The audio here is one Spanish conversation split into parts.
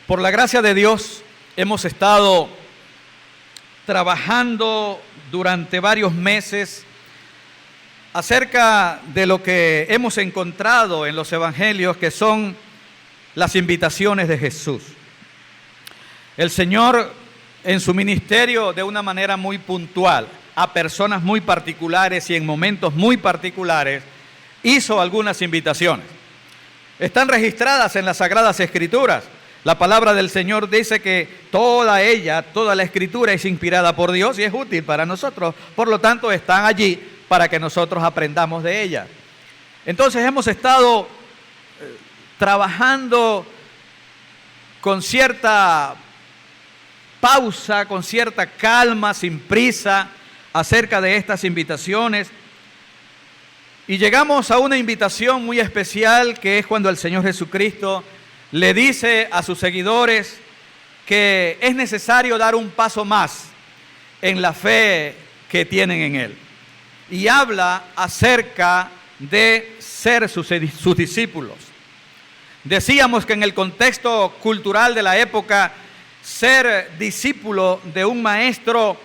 Por la gracia de Dios hemos estado trabajando durante varios meses acerca de lo que hemos encontrado en los evangelios, que son las invitaciones de Jesús. El Señor, en su ministerio, de una manera muy puntual, a personas muy particulares y en momentos muy particulares, hizo algunas invitaciones. Están registradas en las Sagradas Escrituras. La palabra del Señor dice que toda la Escritura es inspirada por Dios y es útil para nosotros. Por lo tanto, están allí para que nosotros aprendamos de ella. Entonces, hemos estado trabajando con cierta pausa, con cierta calma, sin prisa, acerca de estas invitaciones. Y llegamos a una invitación muy especial, que es cuando el Señor Jesucristo le dice a sus seguidores que es necesario dar un paso más en la fe que tienen en Él. Y habla acerca de ser sus discípulos. Decíamos que en el contexto cultural de la época, ser discípulo de un maestro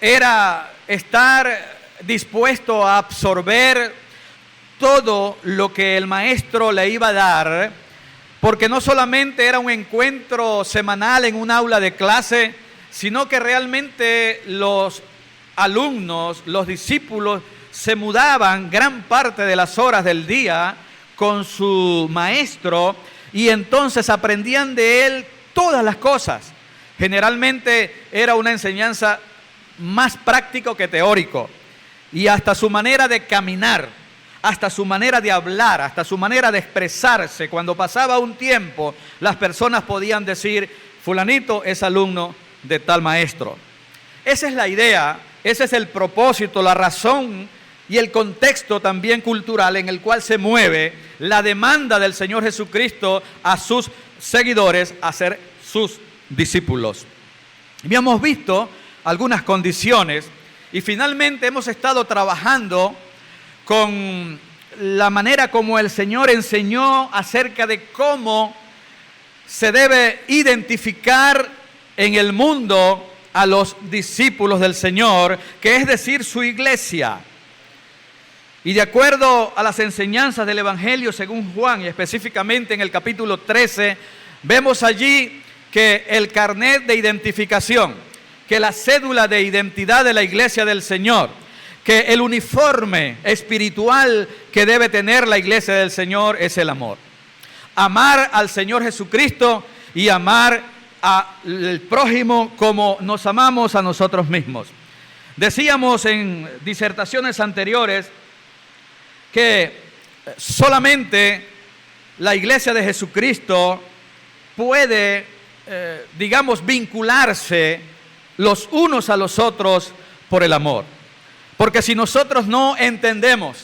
era estar dispuesto a absorber todo lo que el maestro le iba a dar, porque no solamente era un encuentro semanal en un aula de clase, sino que realmente los alumnos, los discípulos, se mudaban gran parte de las horas del día con su maestro y entonces aprendían de él todas las cosas. Generalmente era una enseñanza más práctico que teórico, y hasta su manera de caminar, hasta su manera de hablar, hasta su manera de expresarse. Cuando pasaba un tiempo, las personas podían decir: fulanito es alumno de tal maestro. Esa es la idea, ese es el propósito, la razón y el contexto también cultural en el cual se mueve la demanda del Señor Jesucristo a sus seguidores a ser sus discípulos. Habíamos visto algunas condiciones y finalmente hemos estado trabajando con la manera como el Señor enseñó acerca de cómo se debe identificar en el mundo a los discípulos del Señor, que es decir, su iglesia. Y de acuerdo a las enseñanzas del Evangelio según Juan, y específicamente en el capítulo 13, vemos allí que el carnet de identificación, que la cédula de identidad de la iglesia del Señor, que el uniforme espiritual que debe tener la iglesia del Señor es el amor. Amar al Señor Jesucristo y amar al prójimo como nos amamos a nosotros mismos. Decíamos en disertaciones anteriores que solamente la iglesia de Jesucristo puede, vincularse los unos a los otros por el amor. Porque si nosotros no entendemos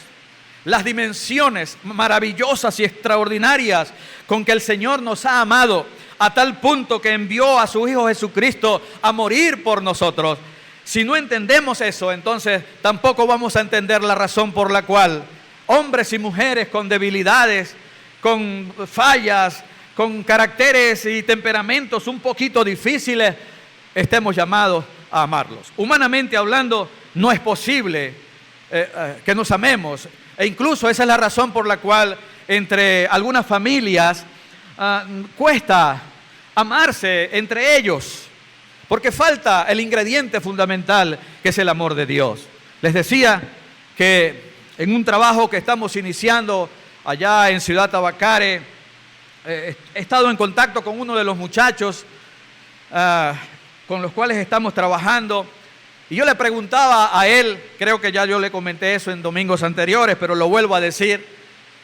las dimensiones maravillosas y extraordinarias con que el Señor nos ha amado, a tal punto que envió a su Hijo Jesucristo a morir por nosotros, si no entendemos eso, entonces tampoco vamos a entender la razón por la cual hombres y mujeres con debilidades, con fallas, con caracteres y temperamentos un poquito difíciles, estemos llamados a amarlos. Humanamente hablando, no es posible que nos amemos, e incluso esa es la razón por la cual entre algunas familias cuesta amarse entre ellos, porque falta el ingrediente fundamental, que es el amor de Dios. Les decía que en un trabajo que estamos iniciando allá en Ciudad Tabacare, he estado en contacto con uno de los muchachos con los cuales estamos trabajando, y yo le preguntaba a él, creo que ya yo le comenté eso en domingos anteriores, pero lo vuelvo a decir,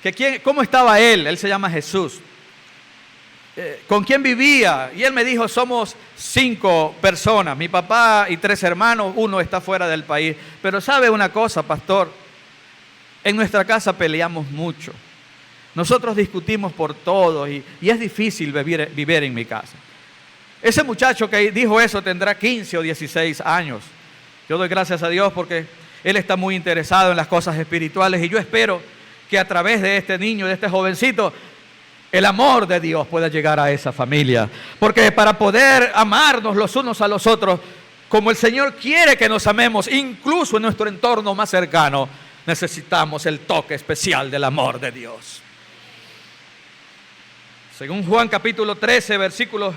que cómo estaba él. Él se llama Jesús. ¿Con quién vivía? Y él me dijo: somos 5 personas, mi papá y 3 hermanos, uno está fuera del país. Pero ¿sabe una cosa, pastor? En nuestra casa peleamos mucho. Nosotros discutimos por todo y es difícil vivir en mi casa. Ese muchacho que dijo eso tendrá 15 o 16 años. Yo doy gracias a Dios porque él está muy interesado en las cosas espirituales, y yo espero que a través de este niño, de este jovencito, el amor de Dios pueda llegar a esa familia. Porque para poder amarnos los unos a los otros, como el Señor quiere que nos amemos, incluso en nuestro entorno más cercano, necesitamos el toque especial del amor de Dios. Según Juan capítulo 13, versículos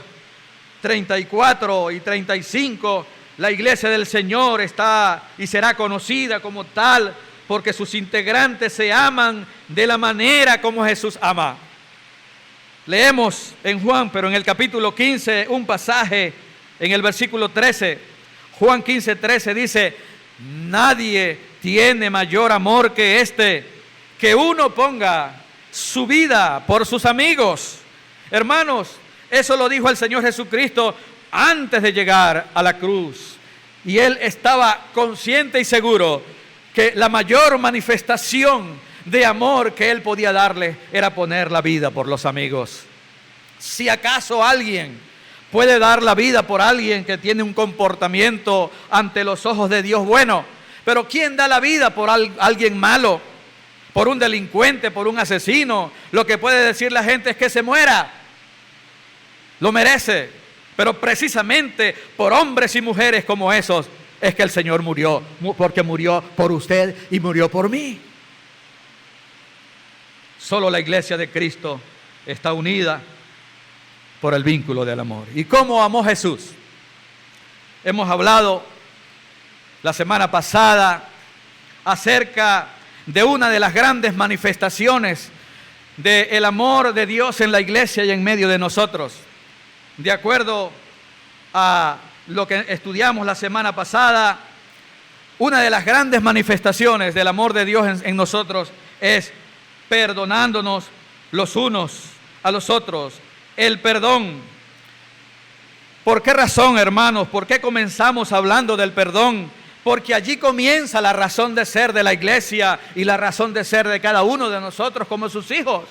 34 y 35, la iglesia del Señor está y será conocida como tal porque sus integrantes se aman de la manera como Jesús ama. Leemos en Juan, pero en el capítulo 15, un pasaje en el versículo 13. Juan 15, 13 dice: nadie tiene mayor amor que este, que uno ponga su vida por sus amigos. Hermanos, eso lo dijo el Señor Jesucristo antes de llegar a la cruz. Y Él estaba consciente y seguro que la mayor manifestación de amor que Él podía darle era poner la vida por los amigos. Si acaso alguien puede dar la vida por alguien que tiene un comportamiento ante los ojos de Dios bueno, pero ¿quién da la vida por alguien malo? Por un delincuente, por un asesino. Lo que puede decir la gente es que se muera. Lo merece. Pero precisamente por hombres y mujeres como esos es que el Señor murió, porque murió por usted y murió por mí. Solo la iglesia de Cristo está unida por el vínculo del amor. ¿Y cómo amó Jesús? Hemos hablado la semana pasada acerca de una de las grandes manifestaciones del amor de Dios en la iglesia y en medio de nosotros. De acuerdo a lo que estudiamos la semana pasada, una de las grandes manifestaciones del amor de Dios en nosotros es perdonándonos los unos a los otros. El perdón. ¿Por qué razón, hermanos? ¿Por qué comenzamos hablando del perdón? Porque allí comienza la razón de ser de la iglesia y la razón de ser de cada uno de nosotros como sus hijos.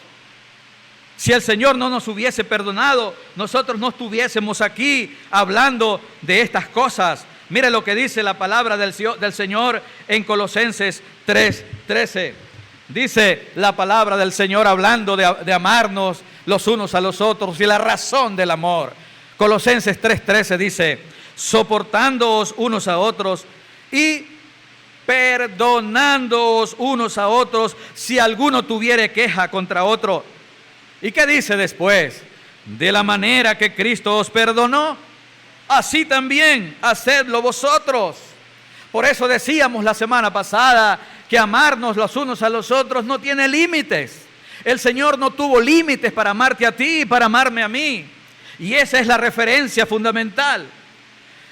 Si el Señor no nos hubiese perdonado, nosotros no estuviésemos aquí hablando de estas cosas. Mire lo que dice la palabra del Señor en Colosenses 3:13. Dice la palabra del Señor hablando de amarnos los unos a los otros y la razón del amor. Colosenses 3:13 dice: soportándoos unos a otros y perdonándoos unos a otros si alguno tuviere queja contra otro. ¿Y qué dice después? De la manera que Cristo os perdonó, así también hacedlo vosotros. Por eso decíamos la semana pasada que amarnos los unos a los otros no tiene límites. El Señor no tuvo límites para amarte a ti y para amarme a mí. Y esa es la referencia fundamental.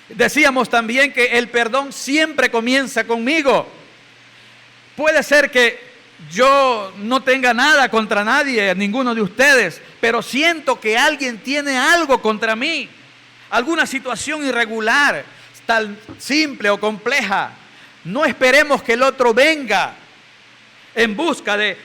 Decíamos también que el perdón siempre comienza conmigo. Puede ser que yo no tenga nada contra nadie, ninguno de ustedes, pero siento que alguien tiene algo contra mí, alguna situación irregular, tan simple o compleja. No esperemos que el otro venga en busca de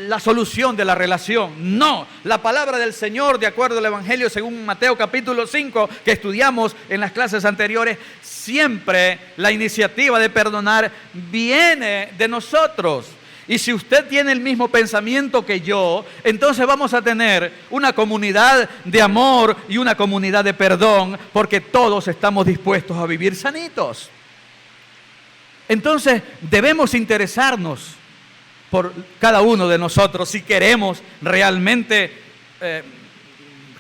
la solución de la relación. No, la palabra del Señor, de acuerdo al Evangelio según Mateo capítulo 5, que estudiamos en las clases anteriores, siempre la iniciativa de perdonar viene de nosotros. Y si usted tiene el mismo pensamiento que yo, entonces vamos a tener una comunidad de amor y una comunidad de perdón, porque todos estamos dispuestos a vivir sanitos. Entonces debemos interesarnos por cada uno de nosotros si queremos realmente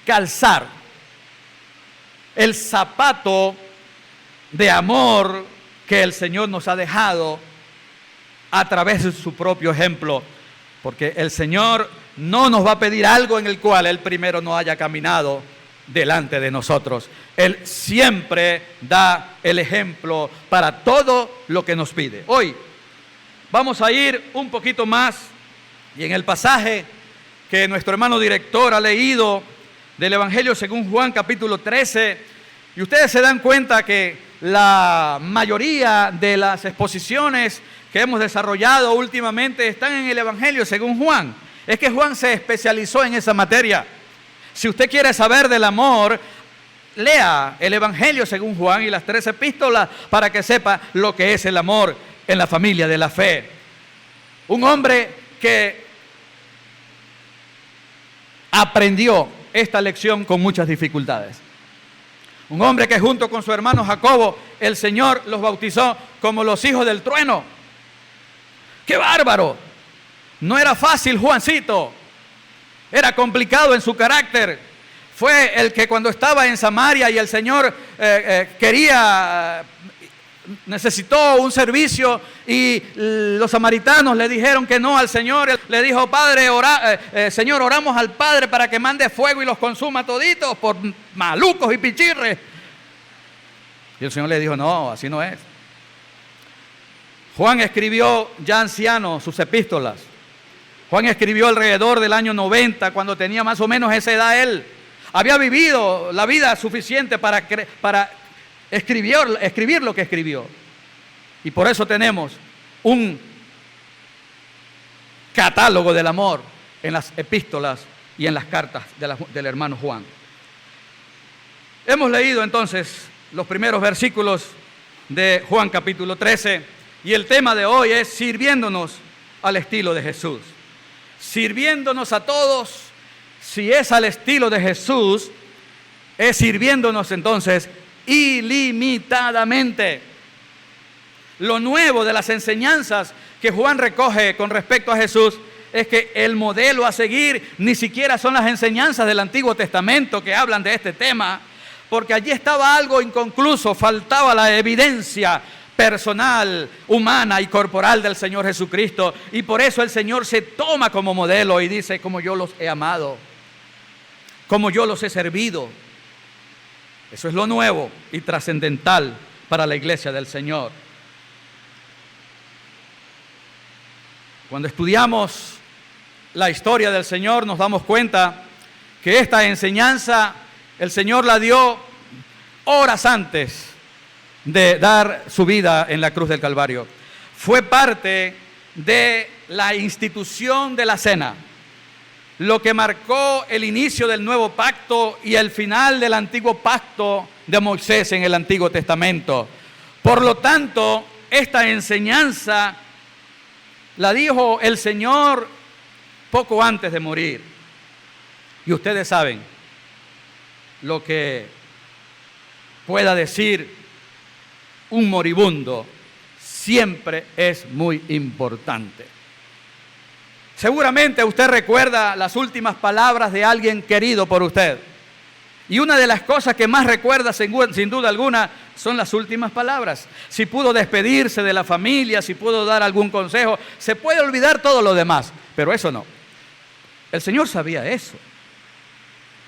calzar el zapato de amor que el Señor nos ha dejado a través de su propio ejemplo, porque el Señor no nos va a pedir algo en el cual Él primero no haya caminado delante de nosotros. Él siempre da el ejemplo para todo lo que nos pide. Hoy vamos a ir un poquito más y en el pasaje que nuestro hermano director ha leído del Evangelio según Juan capítulo 13, y ustedes se dan cuenta que la mayoría de las exposiciones que hemos desarrollado últimamente están en el Evangelio según Juan. Es que Juan se especializó en esa materia. Si usted quiere saber del amor, lea el Evangelio según Juan y las 3 epístolas para que sepa lo que es el amor en la familia de la fe. Un hombre que aprendió esta lección con muchas dificultades. Un hombre que junto con su hermano Jacobo, el Señor los bautizó como los hijos del trueno. ¡Qué bárbaro! No era fácil Juancito, era complicado en su carácter. Fue el que cuando estaba en Samaria y el Señor necesitó un servicio y los samaritanos le dijeron que no al Señor. Él le dijo: Padre, Señor, oramos al Padre para que mande fuego y los consuma toditos por malucos y pichirres. Y el Señor le dijo: no, así no es. Juan escribió ya anciano sus epístolas. Juan escribió alrededor del año 90, cuando tenía más o menos esa edad él. Había vivido la vida suficiente para escribir lo que escribió. Y por eso tenemos un catálogo del amor en las epístolas y en las cartas del hermano Juan. Hemos leído entonces los primeros versículos de Juan capítulo 13 y el tema de hoy es sirviéndonos al estilo de Jesús. Sirviéndonos a todos. Si es al estilo de Jesús, es sirviéndonos entonces ilimitadamente. Lo nuevo de las enseñanzas que Juan recoge con respecto a Jesús es que el modelo a seguir ni siquiera son las enseñanzas del Antiguo Testamento que hablan de este tema, porque allí estaba algo inconcluso, faltaba la evidencia personal, humana y corporal del Señor Jesucristo, y por eso el Señor se toma como modelo y dice: como yo los he amado, como yo los he servido. Eso es lo nuevo y trascendental para la iglesia del Señor. Cuando estudiamos la historia del Señor nos damos cuenta que esta enseñanza el Señor la dio horas antes de dar su vida en la cruz del Calvario. Fue parte de la institución de la cena, lo que marcó el inicio del nuevo pacto y el final del antiguo pacto de Moisés en el Antiguo Testamento. Por lo tanto, esta enseñanza la dijo el Señor poco antes de morir. Y ustedes saben lo que pueda decir un moribundo siempre es muy importante. Seguramente usted recuerda las últimas palabras de alguien querido por usted. Y una de las cosas que más recuerda, sin duda alguna, son las últimas palabras. Si pudo despedirse de la familia, si pudo dar algún consejo, se puede olvidar todo lo demás, pero eso no. El Señor sabía eso.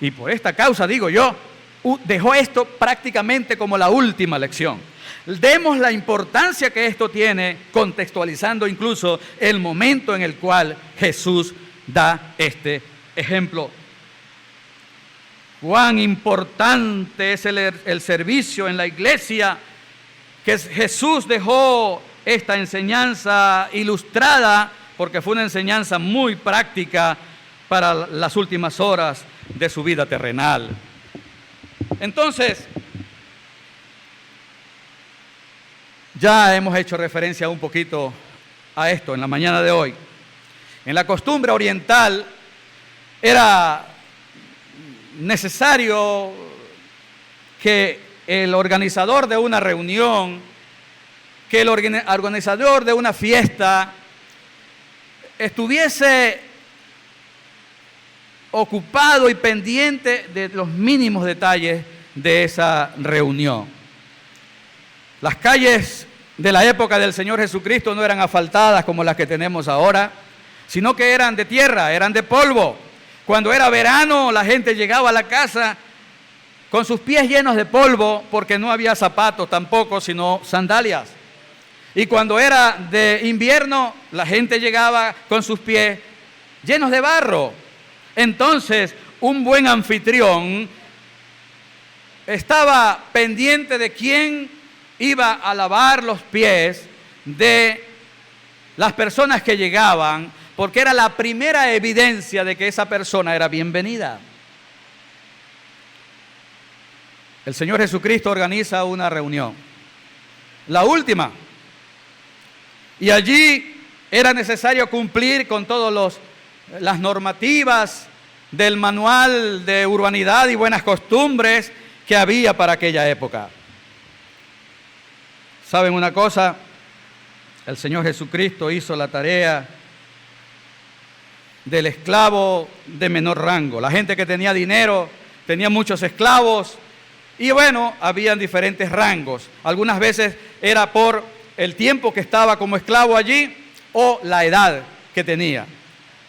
Y por esta causa, digo yo, dejó esto prácticamente como la última lección. Demos la importancia que esto tiene, contextualizando incluso el momento en el cual Jesús da este ejemplo. Cuán importante es el servicio en la iglesia, que Jesús dejó esta enseñanza ilustrada, porque fue una enseñanza muy práctica para las últimas horas de su vida terrenal. Entonces, ya hemos hecho referencia un poquito a esto en la mañana de hoy. En la costumbre oriental era necesario que el organizador de una reunión, que el organizador de una fiesta estuviese ocupado y pendiente de los mínimos detalles de esa reunión. Las calles de la época del Señor Jesucristo no eran asfaltadas como las que tenemos ahora, sino que eran de tierra, eran de polvo. Cuando era verano, la gente llegaba a la casa con sus pies llenos de polvo, porque no había zapatos tampoco, sino sandalias. Y cuando era de invierno, la gente llegaba con sus pies llenos de barro. Entonces, un buen anfitrión estaba pendiente de quién iba a lavar los pies de las personas que llegaban, porque era la primera evidencia de que esa persona era bienvenida. El Señor Jesucristo organiza una reunión, la última, y allí era necesario cumplir con todas las normativas del manual de urbanidad y buenas costumbres que había para aquella época. ¿Saben una cosa? El Señor Jesucristo hizo la tarea del esclavo de menor rango. La gente que tenía dinero tenía muchos esclavos y bueno, habían diferentes rangos. Algunas veces era por el tiempo que estaba como esclavo allí o la edad que tenía.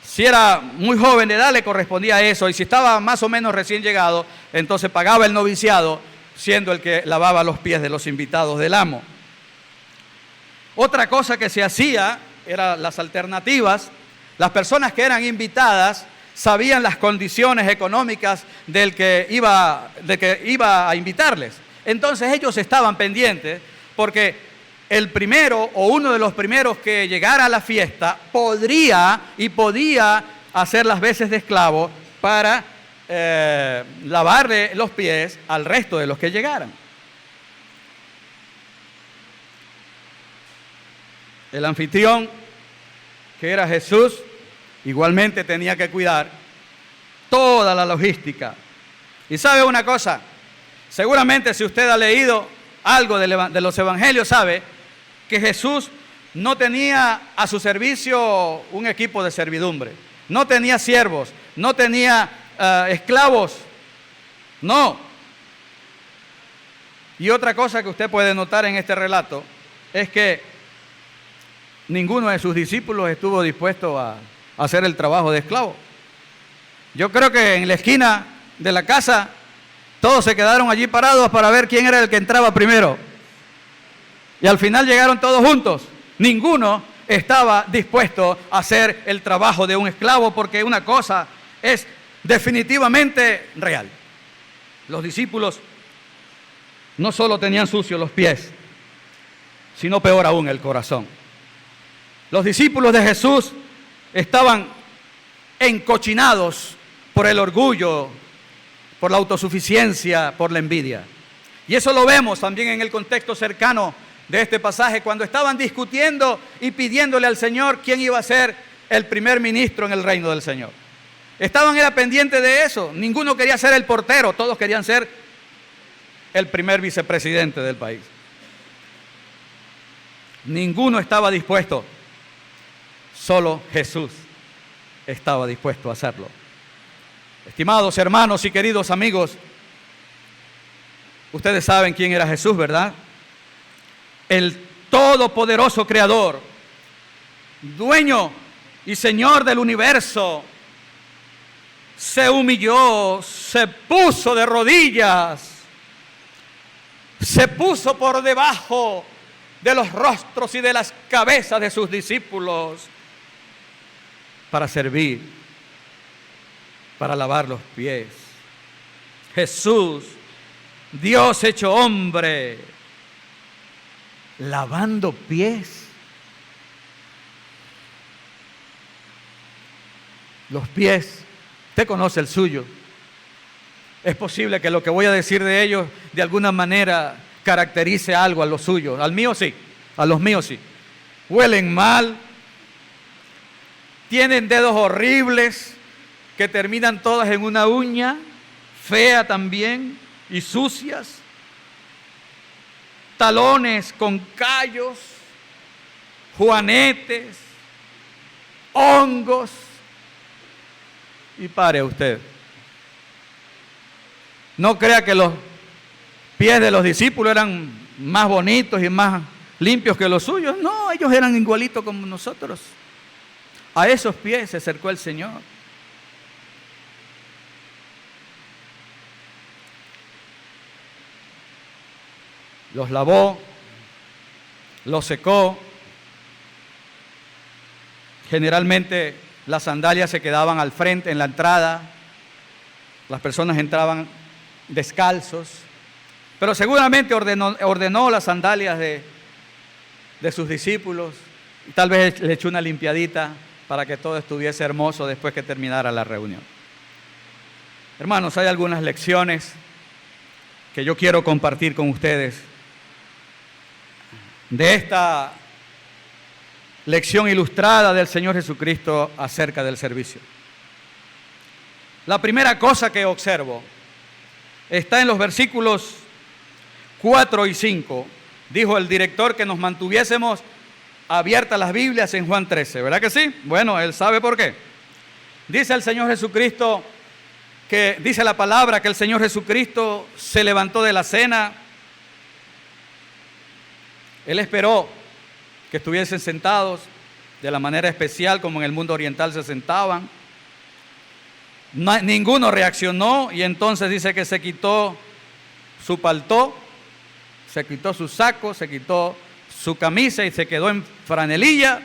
Si era muy joven de edad le correspondía eso, y si estaba más o menos recién llegado, entonces pagaba el noviciado, siendo el que lavaba los pies de los invitados del amo. Otra cosa que se hacía eran las alternativas. Las personas que eran invitadas sabían las condiciones económicas del que iba a invitarles. Entonces ellos estaban pendientes porque el primero o uno de los primeros que llegara a la fiesta podía hacer las veces de esclavo para lavarle los pies al resto de los que llegaran. El anfitrión, que era Jesús, igualmente tenía que cuidar toda la logística. Y sabe una cosa, seguramente si usted ha leído algo de los evangelios, sabe que Jesús no tenía a su servicio un equipo de servidumbre, no tenía siervos, no tenía esclavos, no. Y otra cosa que usted puede notar en este relato es que ninguno de sus discípulos estuvo dispuesto a hacer el trabajo de esclavo. Yo creo que en la esquina de la casa todos se quedaron allí parados para ver quién era el que entraba primero. Y al final llegaron todos juntos. Ninguno estaba dispuesto a hacer el trabajo de un esclavo, porque una cosa es definitivamente real. Los discípulos no solo tenían sucios los pies, sino peor aún el corazón. Los discípulos de Jesús estaban encochinados por el orgullo, por la autosuficiencia, por la envidia. Y eso lo vemos también en el contexto cercano de este pasaje, cuando estaban discutiendo y pidiéndole al Señor quién iba a ser el primer ministro en el reino del Señor. Era pendientes de eso. Ninguno quería ser el portero, todos querían ser el primer vicepresidente del país. Ninguno estaba dispuesto. Solo Jesús estaba dispuesto a hacerlo. Estimados hermanos y queridos amigos, ustedes saben quién era Jesús, ¿verdad? El todopoderoso Creador, dueño y Señor del universo, se humilló, se puso de rodillas, se puso por debajo de los rostros y de las cabezas de sus discípulos para servir, para lavar los pies. Jesús, Dios hecho hombre, lavando pies. Los pies, usted conoce el suyo. Es posible que lo que voy a decir de ellos de alguna manera caracterice algo a los suyos. Al mío sí, a los míos sí. Huelen mal, tienen dedos horribles que terminan todas en una uña, fea también y sucias. Talones con callos, juanetes, hongos. Y pare usted. No crea que los pies de los discípulos eran más bonitos y más limpios que los suyos. No, ellos eran igualitos como nosotros. A esos pies se acercó el Señor. Los lavó, los secó. Generalmente las sandalias se quedaban al frente, en la entrada. Las personas entraban descalzos. Pero seguramente ordenó las sandalias de sus discípulos. Y tal vez le echó una limpiadita para que todo estuviese hermoso después que terminara la reunión. Hermanos, hay algunas lecciones que yo quiero compartir con ustedes de esta lección ilustrada del Señor Jesucristo acerca del servicio. La primera cosa que observo está en los versículos 4 y 5. Dijo el director que nos mantuviésemos abiertas las Biblias en Juan 13, ¿verdad que sí? Bueno, él sabe por qué. Dice el Señor Jesucristo, dice la palabra que el Señor Jesucristo se levantó de la cena. Él esperó que estuviesen sentados de la manera especial como en el mundo oriental se sentaban. Ninguno reaccionó y entonces dice que se quitó su paltó, se quitó su saco, se quitó su camisa y se quedó en franelilla.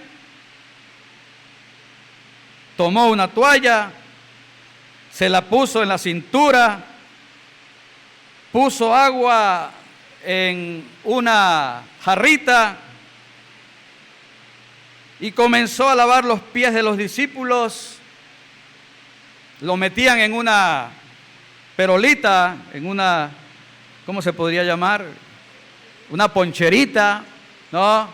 Tomó una toalla, se la puso en la cintura, puso agua en una jarrita y comenzó a lavar los pies de los discípulos. Lo metían en una perolita, en una, ¿cómo se podría llamar? Una poncherita, ¿no?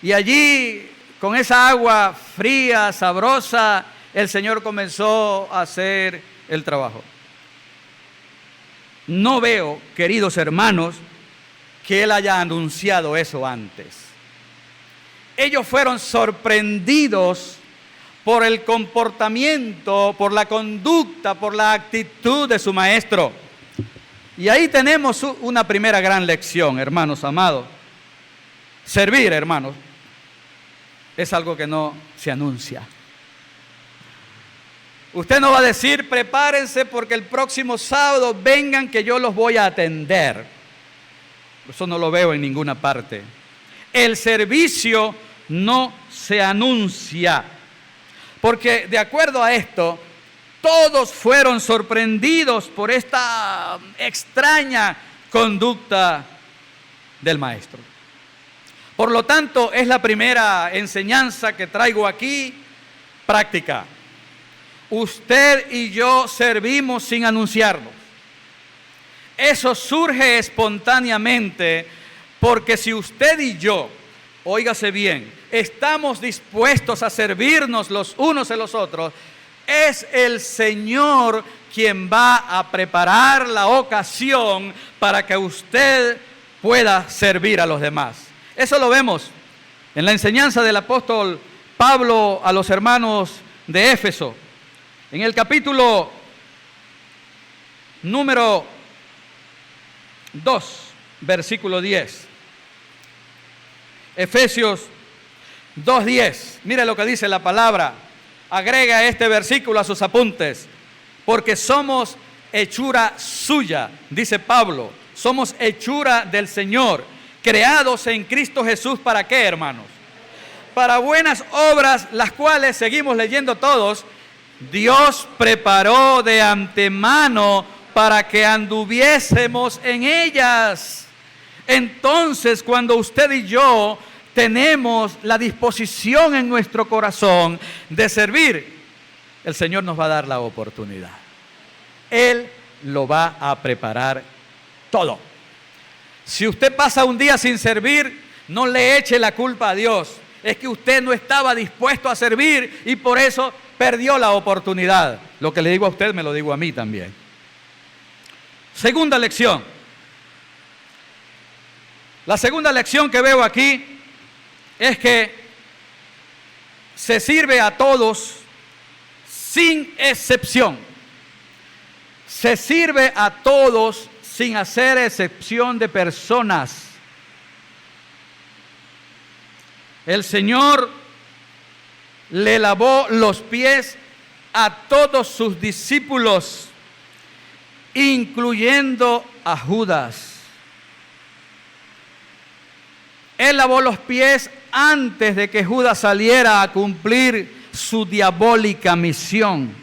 Y allí, con esa agua fría, sabrosa, el Señor comenzó a hacer el trabajo. No veo, queridos hermanos, que Él haya anunciado eso antes. Ellos fueron sorprendidos por el comportamiento, por la conducta, por la actitud de su maestro. Y ahí tenemos una primera gran lección, hermanos amados. Servir, hermanos, es algo que no se anuncia. Usted no va a decir, prepárense porque el próximo sábado vengan que yo los voy a atender. Eso no lo veo en ninguna parte. El servicio no se anuncia. Porque de acuerdo a esto, todos fueron sorprendidos por esta extraña conducta del maestro. Por lo tanto, es la primera enseñanza que traigo aquí, práctica. Usted y yo servimos sin anunciarnos. Eso surge espontáneamente porque si usted y yo, óigase bien, estamos dispuestos a servirnos los unos a los otros, es el Señor quien va a preparar la ocasión para que usted pueda servir a los demás. Eso lo vemos en la enseñanza del apóstol Pablo a los hermanos de Éfeso. En el capítulo número 2, versículo 10. Efesios 2:10. Mire lo que dice la palabra. Agrega este versículo a sus apuntes. Porque somos hechura suya, dice Pablo. Somos hechura del Señor, creados en Cristo Jesús. ¿Para qué, hermanos? Para buenas obras, las cuales seguimos leyendo todos. Dios preparó de antemano para que anduviésemos en ellas. Entonces, cuando usted y yo tenemos la disposición en nuestro corazón de servir, el Señor nos va a dar la oportunidad. Él lo va a preparar todo. Si usted pasa un día sin servir, no le eche la culpa a Dios. Es que usted no estaba dispuesto a servir y por eso perdió la oportunidad. Lo que le digo a usted, me lo digo a mí también. Segunda lección. La segunda lección que veo aquí es que se sirve a todos sin excepción. Se sirve a todos sin hacer excepción de personas. El Señor le lavó los pies a todos sus discípulos, incluyendo a Judas. Él lavó los pies antes de que Judas saliera a cumplir su diabólica misión.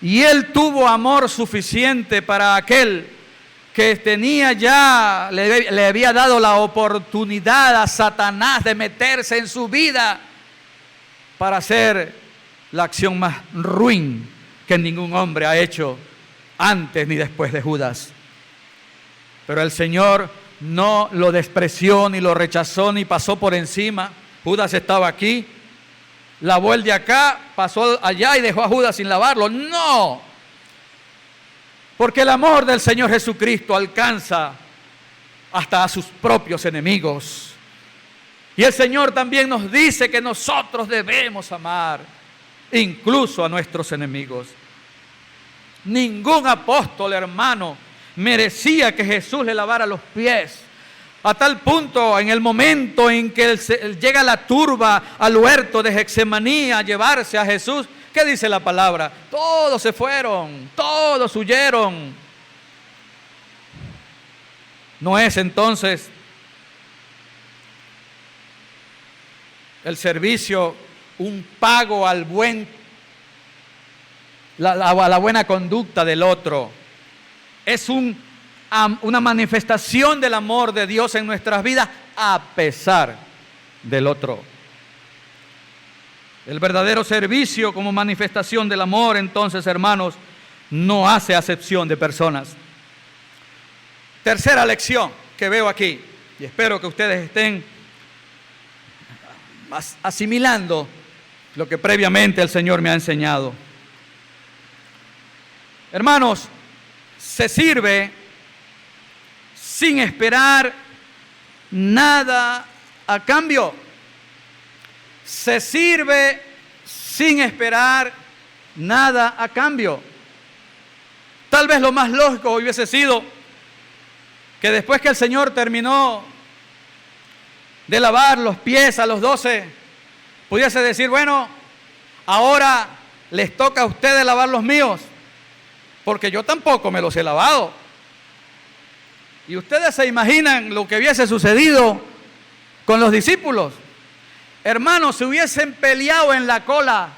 Y él tuvo amor suficiente para aquel que tenía ya, le había dado la oportunidad a Satanás de meterse en su vida para hacer la acción más ruin que ningún hombre ha hecho antes ni después de Judas. Pero el Señor no lo despreció, ni lo rechazó, ni pasó por encima. Judas estaba aquí, lavó el de acá, pasó allá y dejó a Judas sin lavarlo. No, Porque el amor del Señor Jesucristo alcanza hasta a sus propios enemigos. Y el Señor también nos dice que nosotros debemos amar incluso a nuestros enemigos. Ningún apóstol, hermano, merecía que Jesús le lavara los pies. A tal punto, en el momento en que llega la turba al huerto de Getsemaní a llevarse a Jesús, ¿qué dice la palabra? Todos se fueron, todos huyeron. ¿No es entonces el servicio un pago al a la buena conducta del otro? Es una manifestación del amor de Dios en nuestras vidas a pesar del otro. El verdadero servicio como manifestación del amor, entonces, hermanos, no hace acepción de personas. Tercera lección que veo aquí, y espero que ustedes estén asimilando lo que previamente el Señor me ha enseñado. Hermanos, se sirve sin esperar nada a cambio. Se sirve sin esperar nada a cambio. Tal vez lo más lógico hubiese sido que después que el Señor terminó de lavar los pies a los 12, pudiese decir, bueno, ahora les toca a ustedes lavar los míos, porque yo tampoco me los he lavado. Y ustedes se imaginan lo que hubiese sucedido con los discípulos. Hermanos, se hubiesen peleado en la cola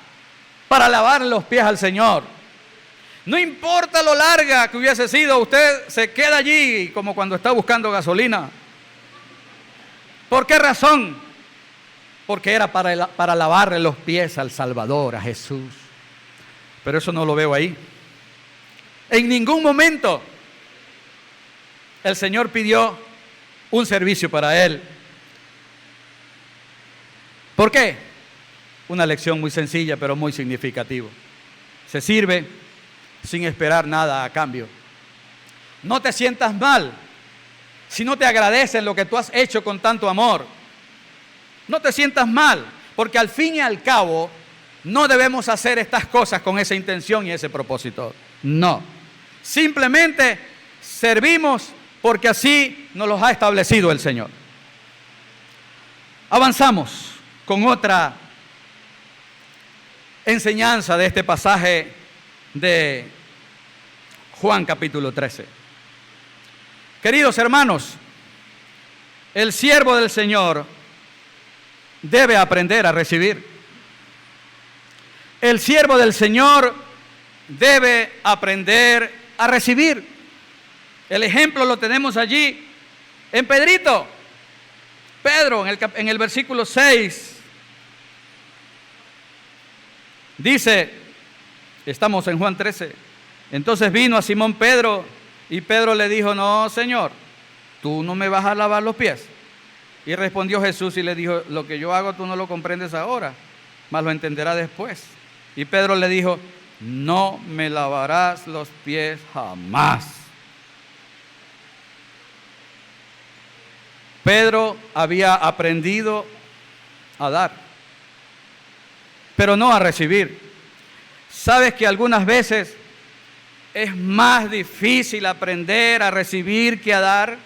para lavar los pies al Señor. No importa lo larga que hubiese sido, usted se queda allí como cuando está buscando gasolina. ¿Por qué razón? Porque era para lavarle los pies al Salvador, a Jesús. Pero eso no lo veo ahí. En ningún momento el Señor pidió un servicio para él. ¿Por qué? Una lección muy sencilla, pero muy significativa. Se sirve sin esperar nada a cambio. No te sientas mal si no te agradecen lo que tú has hecho con tanto amor. No te sientas mal, porque al fin y al cabo no debemos hacer estas cosas con esa intención y ese propósito. No. Simplemente servimos porque así nos los ha establecido el Señor. Avanzamos con otra enseñanza de este pasaje de Juan capítulo 13. Queridos hermanos, el siervo del Señor debe aprender a recibir. El siervo del Señor debe aprender a recibir. El ejemplo lo tenemos allí en Pedrito. Pedro, en el versículo 6, dice, estamos en Juan 13, entonces vino a Simón Pedro y Pedro le dijo, no, Señor, tú no me vas a lavar los pies. Y respondió Jesús y le dijo, lo que yo hago tú no lo comprendes ahora, mas lo entenderás después. Y Pedro le dijo, no me lavarás los pies jamás. Pedro había aprendido a dar, pero no a recibir. ¿Sabes que algunas veces es más difícil aprender a recibir que a dar?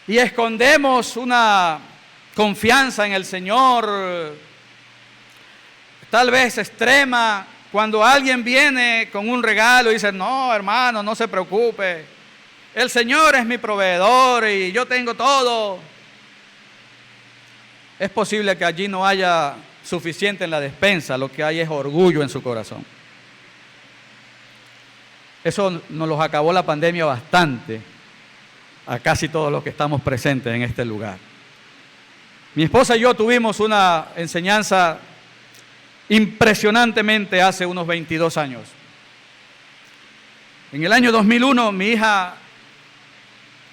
Y escondemos una confianza en el Señor, tal vez extrema, cuando alguien viene con un regalo y dice, no, hermano, no se preocupe, el Señor es mi proveedor y yo tengo todo. Es posible que allí no haya suficiente en la despensa, lo que hay es orgullo en su corazón. Eso nos los acabó la pandemia bastante a casi todos los que estamos presentes en este lugar. Mi esposa y yo tuvimos una enseñanza impresionantemente hace unos 22 años. En el año 2001 mi hija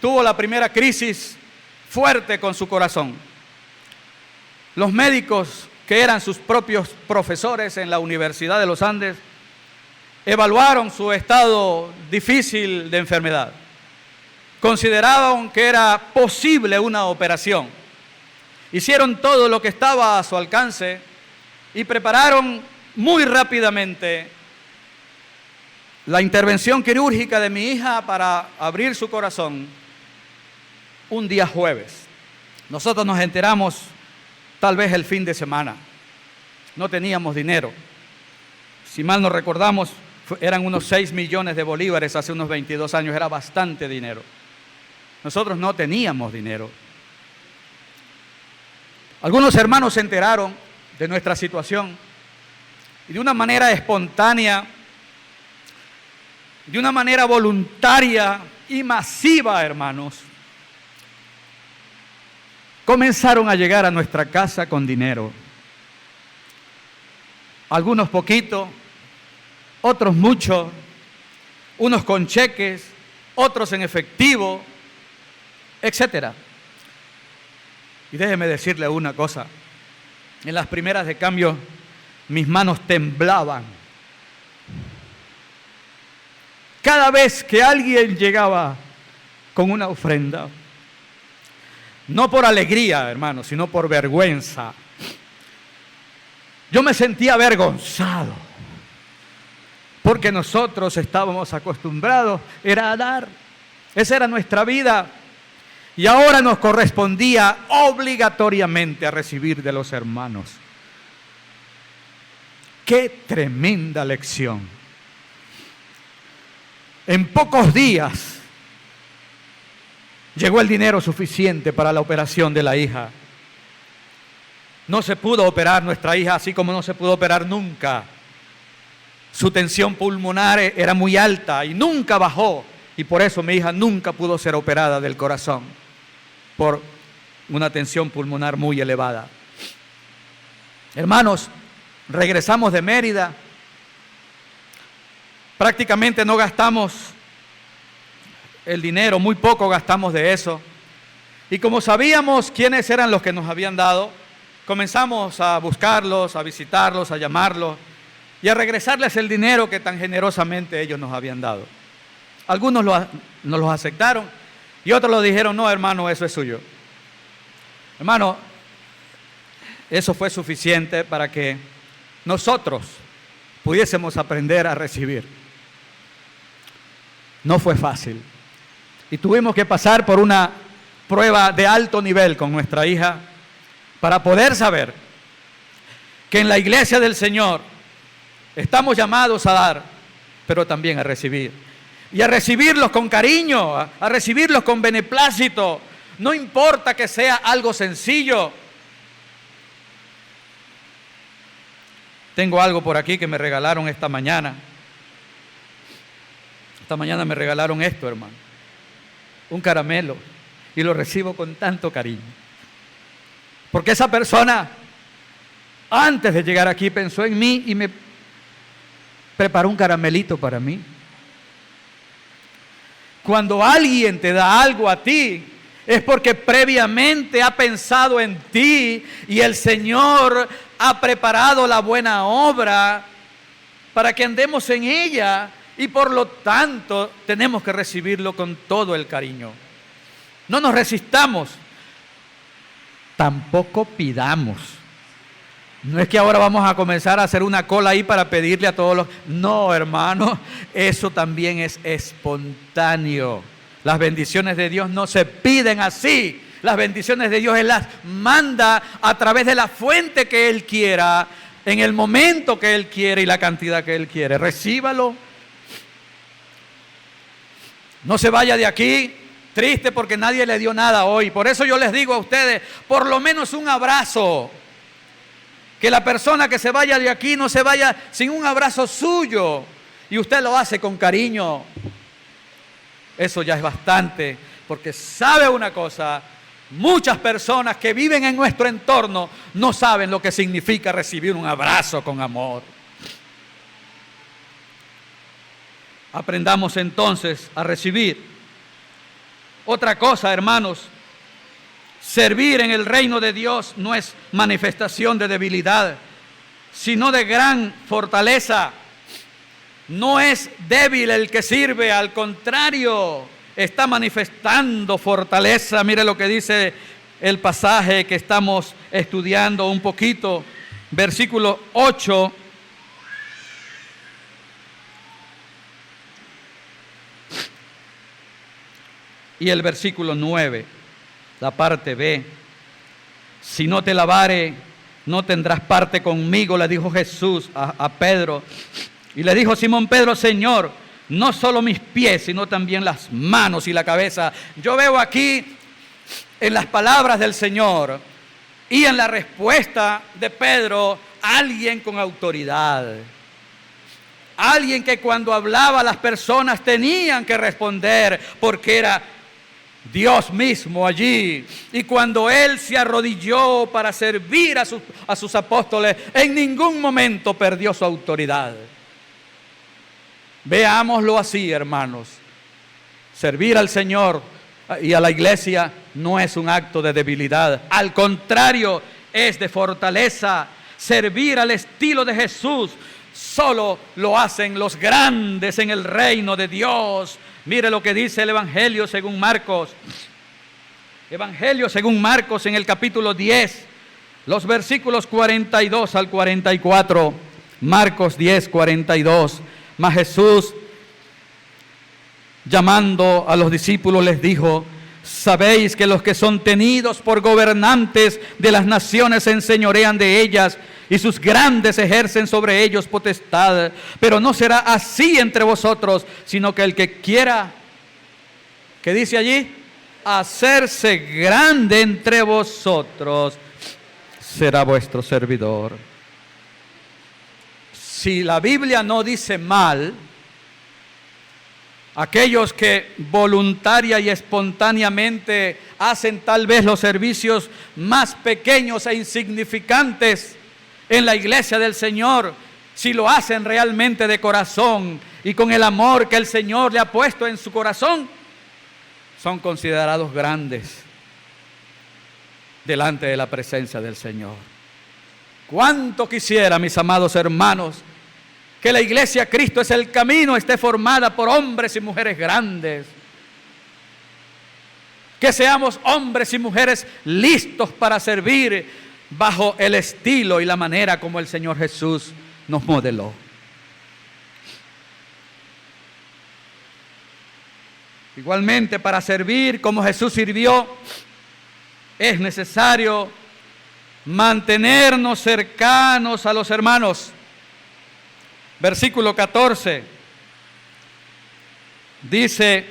tuvo la primera crisis fuerte con su corazón. Los médicos, que eran sus propios profesores en la Universidad de los Andes, evaluaron su estado difícil de enfermedad. Consideraban que era posible una operación. Hicieron todo lo que estaba a su alcance y prepararon muy rápidamente la intervención quirúrgica de mi hija para abrir su corazón un día jueves. Nosotros nos enteramos tal vez el fin de semana. No teníamos dinero. Si mal no recordamos, eran unos 6 millones de bolívares hace unos 22 años. Era bastante dinero. Nosotros no teníamos dinero. Algunos hermanos se enteraron de nuestra situación y de una manera espontánea, de una manera voluntaria y masiva, hermanos, comenzaron a llegar a nuestra casa con dinero. Algunos poquito, otros mucho, unos con cheques, otros en efectivo, etcétera. Y déjeme decirle una cosa, en las primeras de cambio mis manos temblaban. Cada vez que alguien llegaba con una ofrenda, no por alegría, hermano, sino por vergüenza, yo me sentía avergonzado, porque nosotros estábamos acostumbrados, era a dar, esa era nuestra vida. Y ahora nos correspondía obligatoriamente a recibir de los hermanos. ¡Qué tremenda lección! En pocos días llegó el dinero suficiente para la operación de la hija. No se pudo operar nuestra hija así como no se pudo operar nunca. Su tensión pulmonar era muy alta y nunca bajó. Y por eso mi hija nunca pudo ser operada del corazón, por una tensión pulmonar muy elevada. Hermanos, regresamos de Mérida. Prácticamente no gastamos el dinero, muy poco gastamos de eso. Y como sabíamos quiénes eran los que nos habían dado, comenzamos a buscarlos, a visitarlos, a llamarlos y a regresarles el dinero que tan generosamente ellos nos habían dado. Algunos nos los aceptaron y otros lo dijeron: no, hermano, eso es suyo. Hermano, eso fue suficiente para que nosotros pudiésemos aprender a recibir. No fue fácil. Y tuvimos que pasar por una prueba de alto nivel con nuestra hija para poder saber que en la iglesia del Señor estamos llamados a dar, pero también a recibir. Y a recibirlos con cariño, a recibirlos con beneplácito. No importa que sea algo sencillo. Tengo algo por aquí que me regalaron esta mañana. Esta mañana me regalaron esto, hermano. Un caramelo. Y lo recibo con tanto cariño. Porque esa persona, antes de llegar aquí, pensó en mí y me preparó un caramelito para mí. Cuando alguien te da algo a ti, es porque previamente ha pensado en ti y el Señor ha preparado la buena obra para que andemos en ella, y por lo tanto tenemos que recibirlo con todo el cariño. No nos resistamos, tampoco pidamos. No es que ahora vamos a comenzar a hacer una cola ahí para pedirle a todos los... No, hermano, eso también es espontáneo. Las bendiciones de Dios no se piden así. Las bendiciones de Dios Él las manda a través de la fuente que Él quiera, en el momento que Él quiere y la cantidad que Él quiere. Recíbalo. No se vaya de aquí triste porque nadie le dio nada hoy. Por eso yo les digo a ustedes, por lo menos un abrazo. Que la persona que se vaya de aquí no se vaya sin un abrazo suyo. Y usted lo hace con cariño. Eso ya es bastante. Porque sabe una cosa, muchas personas que viven en nuestro entorno no saben lo que significa recibir un abrazo con amor. Aprendamos entonces a recibir. Otra cosa, hermanos, servir en el reino de Dios no es manifestación de debilidad, sino de gran fortaleza. No es débil el que sirve, al contrario, está manifestando fortaleza. Mire lo que dice el pasaje que estamos estudiando un poquito, versículo 8. Y el versículo 9, la parte B. Si no te lavare, no tendrás parte conmigo, le dijo Jesús a Pedro. Y le dijo Simón Pedro: Señor, no solo mis pies, sino también las manos y la cabeza. Yo veo aquí en las palabras del Señor y en la respuesta de Pedro, alguien con autoridad. Alguien que cuando hablaba las personas tenían que responder, porque era Dios mismo allí. Y cuando Él se arrodilló para servir a sus apóstoles, en ningún momento perdió su autoridad. Veámoslo así, hermanos. Servir al Señor y a la iglesia no es un acto de debilidad. Al contrario, es de fortaleza. Servir al estilo de Jesús solo lo hacen los grandes en el reino de Dios. Mire lo que dice el Evangelio según Marcos. Evangelio según Marcos en el capítulo 10, los versículos 42 al 44. Marcos 10, 42. Mas Jesús, llamando a los discípulos, les dijo: sabéis que los que son tenidos por gobernantes de las naciones se enseñorean de ellas, y sus grandes ejercen sobre ellos potestad. Pero no será así entre vosotros, sino que el que quiera, ¿qué dice allí? Hacerse grande entre vosotros, será vuestro servidor. Si la Biblia no dice mal, aquellos que voluntaria y espontáneamente hacen tal vez los servicios más pequeños e insignificantes en la iglesia del Señor, si lo hacen realmente de corazón y con el amor que el Señor le ha puesto en su corazón, son considerados grandes delante de la presencia del Señor. Cuánto quisiera, mis amados hermanos, que la iglesia Cristo es el camino esté formada por hombres y mujeres grandes. Que seamos hombres y mujeres listos para servir bajo el estilo y la manera como el Señor Jesús nos modeló. Igualmente, para servir como Jesús sirvió, es necesario mantenernos cercanos a los hermanos. Versículo 14 dice: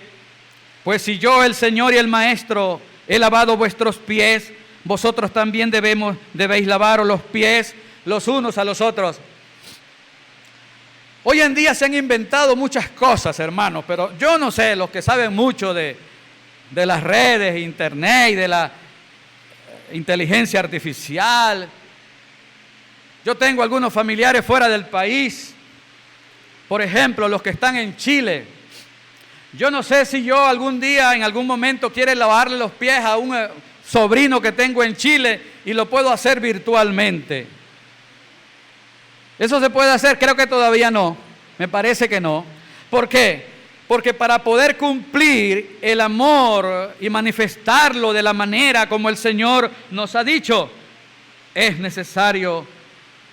pues si yo, el Señor y el Maestro, he lavado vuestros pies, vosotros también debéis lavaros los pies los unos a los otros. Hoy en día se han inventado muchas cosas, hermanos, pero yo no sé, los que saben mucho de las redes, internet y de la inteligencia artificial. Yo tengo algunos familiares fuera del país, por ejemplo, los que están en Chile. Yo no sé si yo algún día, en algún momento, quiero lavarle los pies a un sobrino que tengo en Chile y lo puedo hacer virtualmente. ¿Eso se puede hacer? Creo que todavía no. Me parece que no. ¿Por qué? Porque para poder cumplir el amor y manifestarlo de la manera como el Señor nos ha dicho, es necesario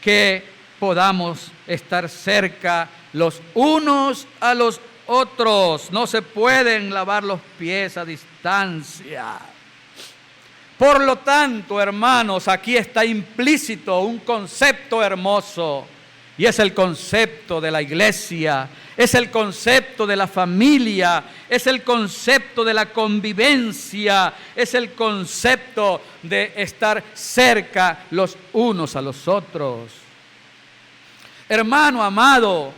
que podamos estar cerca los unos a los otros. No se pueden lavar los pies a distancia. Por lo tanto, hermanos, aquí está implícito un concepto hermoso, y es el concepto de la iglesia, es el concepto de la familia, es el concepto de la convivencia, es el concepto de estar cerca los unos a los otros. Hermano amado,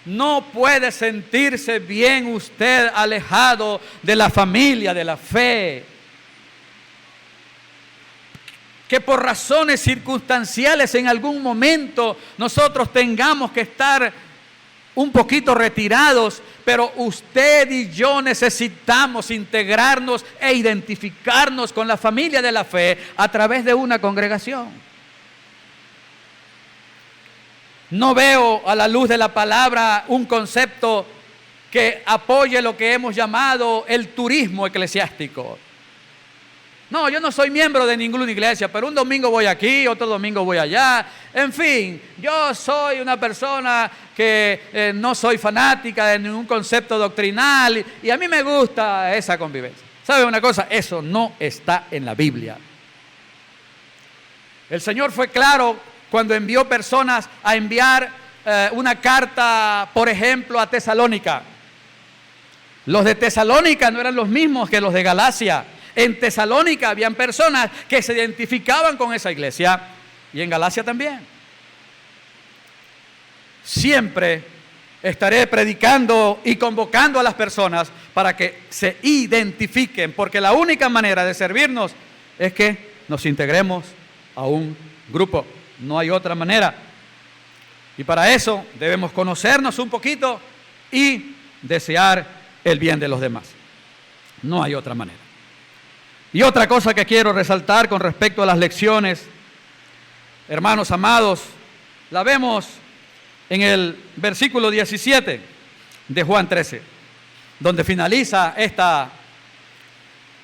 no puede sentirse bien usted alejado de la familia, de la fe. Que por razones circunstanciales en algún momento nosotros tengamos que estar un poquito retirados, pero usted y yo necesitamos integrarnos e identificarnos con la familia de la fe a través de una congregación. No veo a la luz de la palabra un concepto que apoye lo que hemos llamado el turismo eclesiástico. No, yo no soy miembro de ninguna iglesia, pero un domingo voy aquí, otro domingo voy allá. En fin, yo soy una persona que no soy fanática de ningún concepto doctrinal y a mí me gusta esa convivencia. ¿Sabe una cosa? Eso no está en la Biblia. El Señor fue claro cuando envió personas a enviar una carta, por ejemplo, a Tesalónica. Los de Tesalónica no eran los mismos que los de Galacia. En Tesalónica habían personas que se identificaban con esa iglesia y en Galacia también. Siempre estaré predicando y convocando a las personas para que se identifiquen, porque la única manera de servirnos es que nos integremos a un grupo. No hay otra manera. Y para eso debemos conocernos un poquito y desear el bien de los demás. No hay otra manera. Y otra cosa que quiero resaltar con respecto a las lecciones, hermanos amados, la vemos en el versículo 17 de Juan 13, donde finaliza esta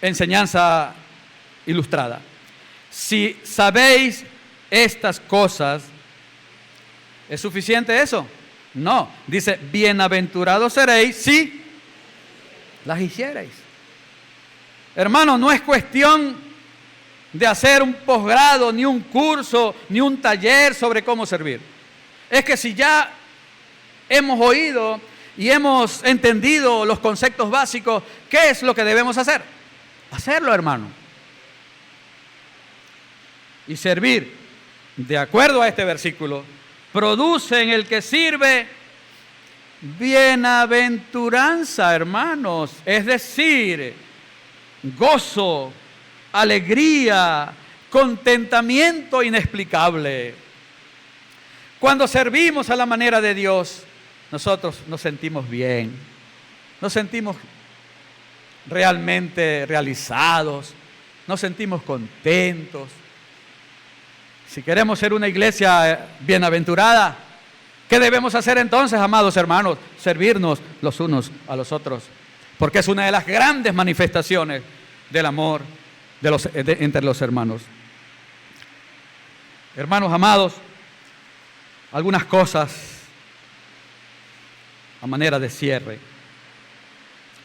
enseñanza ilustrada. Si sabéis estas cosas, ¿es suficiente eso? No, dice, bienaventurados seréis si las hicierais. Hermano, no es cuestión de hacer un posgrado, ni un curso, ni un taller sobre cómo servir. Es que si ya hemos oído y hemos entendido los conceptos básicos, ¿qué es lo que debemos hacer? Hacerlo, hermano. Y servir, de acuerdo a este versículo, produce en el que sirve bienaventuranza, hermanos. Es decir, gozo, alegría, contentamiento inexplicable. Cuando servimos a la manera de Dios, nosotros nos sentimos bien, nos sentimos realmente realizados, nos sentimos contentos. Si queremos ser una iglesia bienaventurada, ¿qué debemos hacer entonces, amados hermanos? Servirnos los unos a los otros, porque es una de las grandes manifestaciones del amor entre los hermanos. Hermanos amados, algunas cosas a manera de cierre.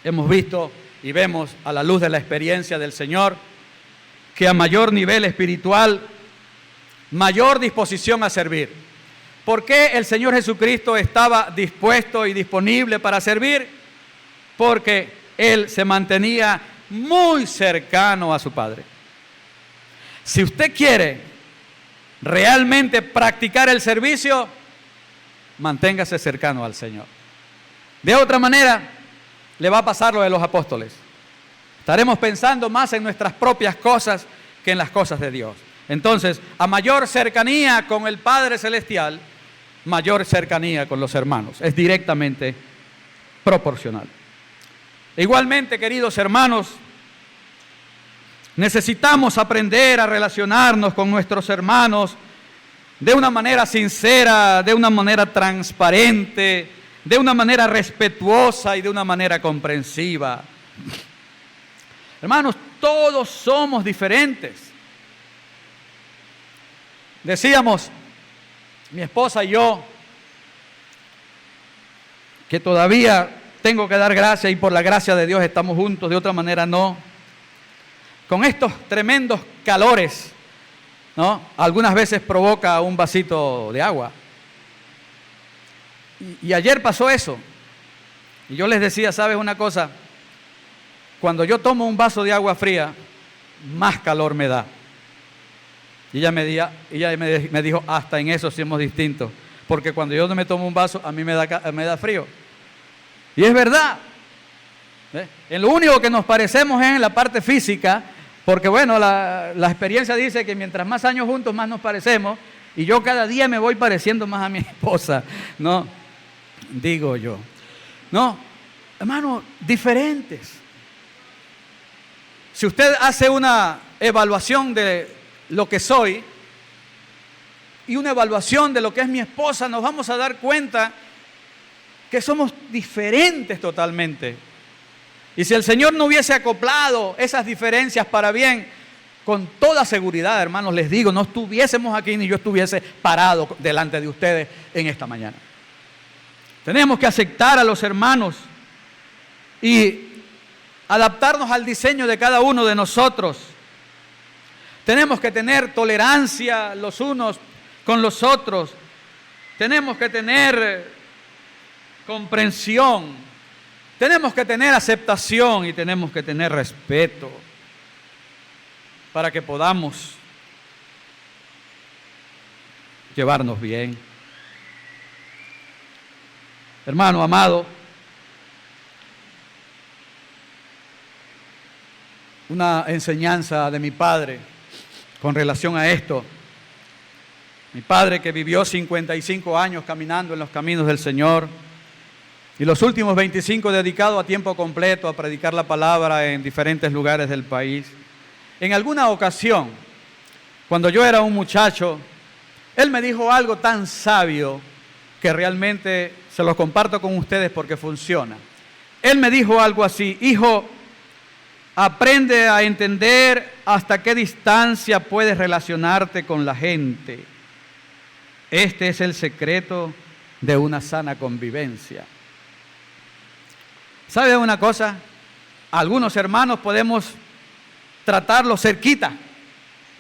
Hemos visto y vemos a la luz de la experiencia del Señor que a mayor nivel espiritual, mayor disposición a servir. ¿Por qué el Señor Jesucristo estaba dispuesto y disponible para servir? Porque Él se mantenía muy cercano a su Padre. Si usted quiere realmente practicar el servicio, manténgase cercano al Señor. De otra manera, le va a pasar lo de los apóstoles. Estaremos pensando más en nuestras propias cosas que en las cosas de Dios. Entonces, a mayor cercanía con el Padre Celestial, mayor cercanía con los hermanos. Es directamente proporcional. Igualmente, queridos hermanos, necesitamos aprender a relacionarnos con nuestros hermanos de una manera sincera, de una manera transparente, de una manera respetuosa y de una manera comprensiva. Hermanos, todos somos diferentes. Decíamos, mi esposa y yo, que todavía tengo que dar gracias y por la gracia de Dios estamos juntos, de otra manera no. Con estos tremendos calores, ¿no? Algunas veces provoca un vasito de agua. Y ayer pasó eso. Y yo les decía, ¿sabes una cosa? Cuando yo tomo un vaso de agua fría, más calor me da. Y ella me dijo, hasta en eso somos distintos. Porque cuando yo me tomo un vaso, a mí me da frío. Y es verdad. En lo único que nos parecemos es en la parte física, porque bueno, la experiencia dice que mientras más años juntos, más nos parecemos. Y yo cada día me voy pareciendo más a mi esposa, ¿no? Digo yo. No, hermano, diferentes. Si usted hace una evaluación de lo que soy, y una evaluación de lo que es mi esposa, nos vamos a dar cuenta que somos diferentes totalmente. Y si el Señor no hubiese acoplado esas diferencias para bien, con toda seguridad, hermanos, les digo, no estuviésemos aquí ni yo estuviese parado delante de ustedes en esta mañana. Tenemos que aceptar a los hermanos y adaptarnos al diseño de cada uno de nosotros. Tenemos que tener tolerancia los unos con los otros. Tenemos que tener comprensión. Tenemos que tener aceptación y tenemos que tener respeto para que podamos llevarnos bien. Hermano amado, una enseñanza de mi padre con relación a esto. Mi padre, que vivió 55 años caminando en los caminos del Señor y los últimos 25 dedicado a tiempo completo a predicar la palabra en diferentes lugares del país. En alguna ocasión, cuando yo era un muchacho, él me dijo algo tan sabio que realmente se lo comparto con ustedes porque funciona. Él me dijo algo así: hijo, aprende a entender hasta qué distancia puedes relacionarte con la gente. Este es el secreto de una sana convivencia. ¿Sabe una cosa? Algunos hermanos podemos tratarlos cerquita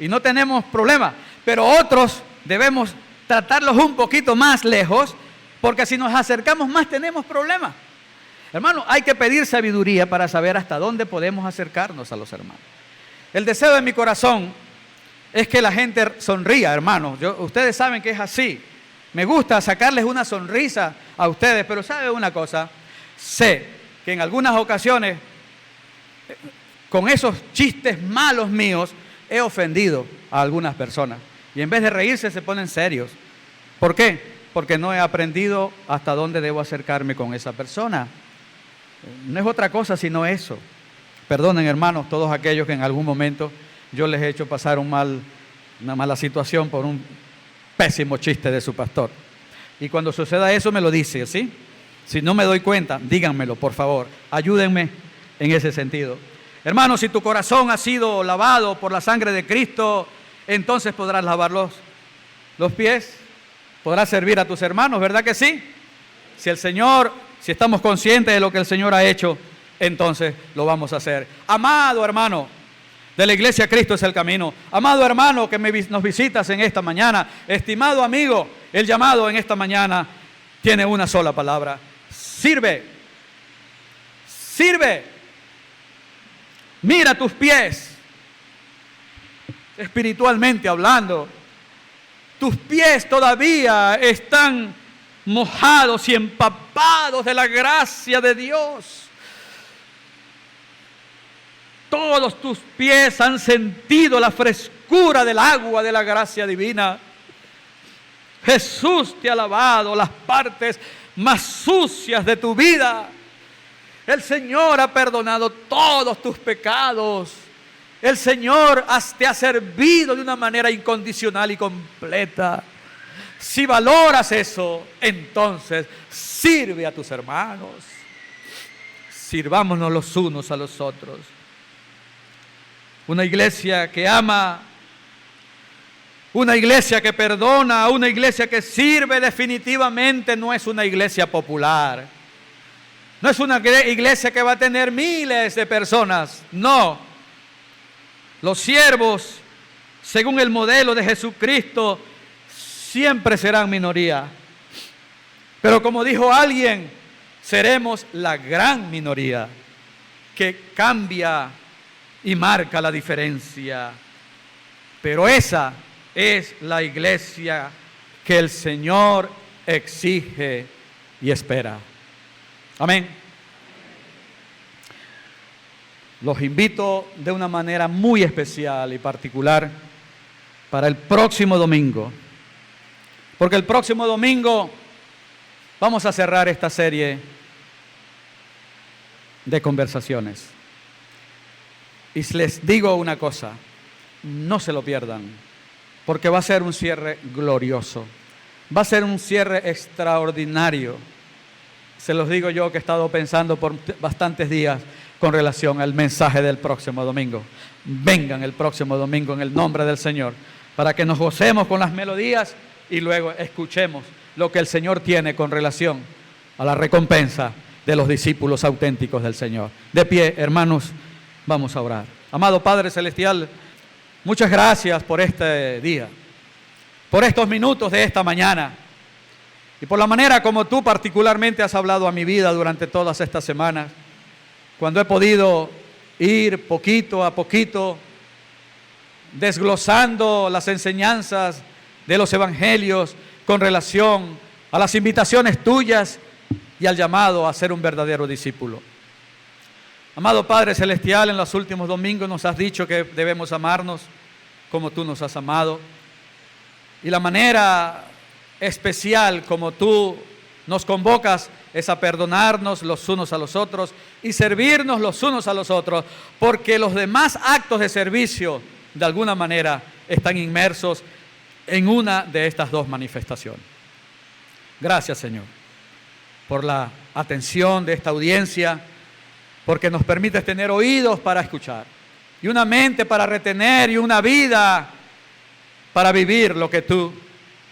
y no tenemos problema, pero otros debemos tratarlos un poquito más lejos, porque si nos acercamos más tenemos problemas. Hermano, hay que pedir sabiduría para saber hasta dónde podemos acercarnos a los hermanos. El deseo de mi corazón es que la gente sonría, hermanos. Ustedes saben que es así. Me gusta sacarles una sonrisa a ustedes, pero ¿sabe una cosa? Sé que en algunas ocasiones, con esos chistes malos míos, he ofendido a algunas personas. Y en vez de reírse se ponen serios. ¿Por qué? Porque no he aprendido hasta dónde debo acercarme con esa persona. No es otra cosa sino eso. Perdonen, hermanos, todos aquellos que en algún momento yo les he hecho pasar una mala situación por un pésimo chiste de su pastor. Y cuando suceda eso me lo dice, ¿sí? Si no me doy cuenta, díganmelo, por favor. Ayúdenme en ese sentido. Hermanos, si tu corazón ha sido lavado por la sangre de Cristo, entonces podrás lavar los pies, podrás servir a tus hermanos, ¿verdad que sí? Si estamos conscientes de lo que el Señor ha hecho, entonces lo vamos a hacer. Amado hermano de la iglesia, Cristo es el camino. Amado hermano que nos visitas en esta mañana, estimado amigo, el llamado en esta mañana tiene una sola palabra: sirve. Sirve. Mira tus pies, espiritualmente hablando. Tus pies todavía están mojados y empapados de la gracia de Dios. Todos tus pies han sentido la frescura del agua de la gracia divina. Jesús te ha lavado las partes más sucias de tu vida. El Señor ha perdonado todos tus pecados. El Señor te ha servido de una manera incondicional y completa. Si valoras eso, entonces sirve a tus hermanos. Sirvámonos los unos a los otros. Una iglesia que ama, una iglesia que perdona, una iglesia que sirve, definitivamente no es una iglesia popular. No es una iglesia que va a tener miles de personas. No. Los siervos, según el modelo de Jesucristo, siempre serán minoría. Pero como dijo alguien, seremos la gran minoría que cambia y marca la diferencia. Pero esa es la iglesia que el Señor exige y espera. Amén. Los invito de una manera muy especial y particular para el próximo domingo. Porque el próximo domingo vamos a cerrar esta serie de conversaciones. Y les digo una cosa, no se lo pierdan, porque va a ser un cierre glorioso. Va a ser un cierre extraordinario. Se los digo yo que he estado pensando por bastantes días con relación al mensaje del próximo domingo. Vengan el próximo domingo en el nombre del Señor, para que nos gocemos con las melodías y luego escuchemos lo que el Señor tiene con relación a la recompensa de los discípulos auténticos del Señor. De pie, hermanos, vamos a orar. Amado Padre Celestial, muchas gracias por este día, por estos minutos de esta mañana y por la manera como tú particularmente has hablado a mi vida durante todas estas semanas, cuando he podido ir poquito a poquito desglosando las enseñanzas de los evangelios con relación a las invitaciones tuyas y al llamado a ser un verdadero discípulo. Amado Padre Celestial, en los últimos domingos nos has dicho que debemos amarnos como tú nos has amado. Y la manera especial como tú nos convocas es a perdonarnos los unos a los otros y servirnos los unos a los otros, porque los demás actos de servicio, de alguna manera, están inmersos en una de estas dos manifestaciones. Gracias, Señor, por la atención de esta audiencia, porque nos permites tener oídos para escuchar, y una mente para retener, y una vida para vivir lo que tú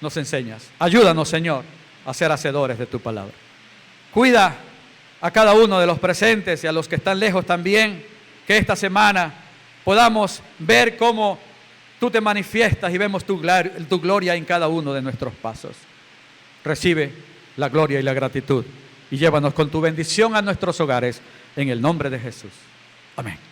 nos enseñas. Ayúdanos, Señor, a ser hacedores de tu palabra. Cuida a cada uno de los presentes y a los que están lejos también, que esta semana podamos ver cómo tú te manifiestas y vemos tu gloria en cada uno de nuestros pasos. Recibe la gloria y la gratitud y llévanos con tu bendición a nuestros hogares, en el nombre de Jesús. Amén.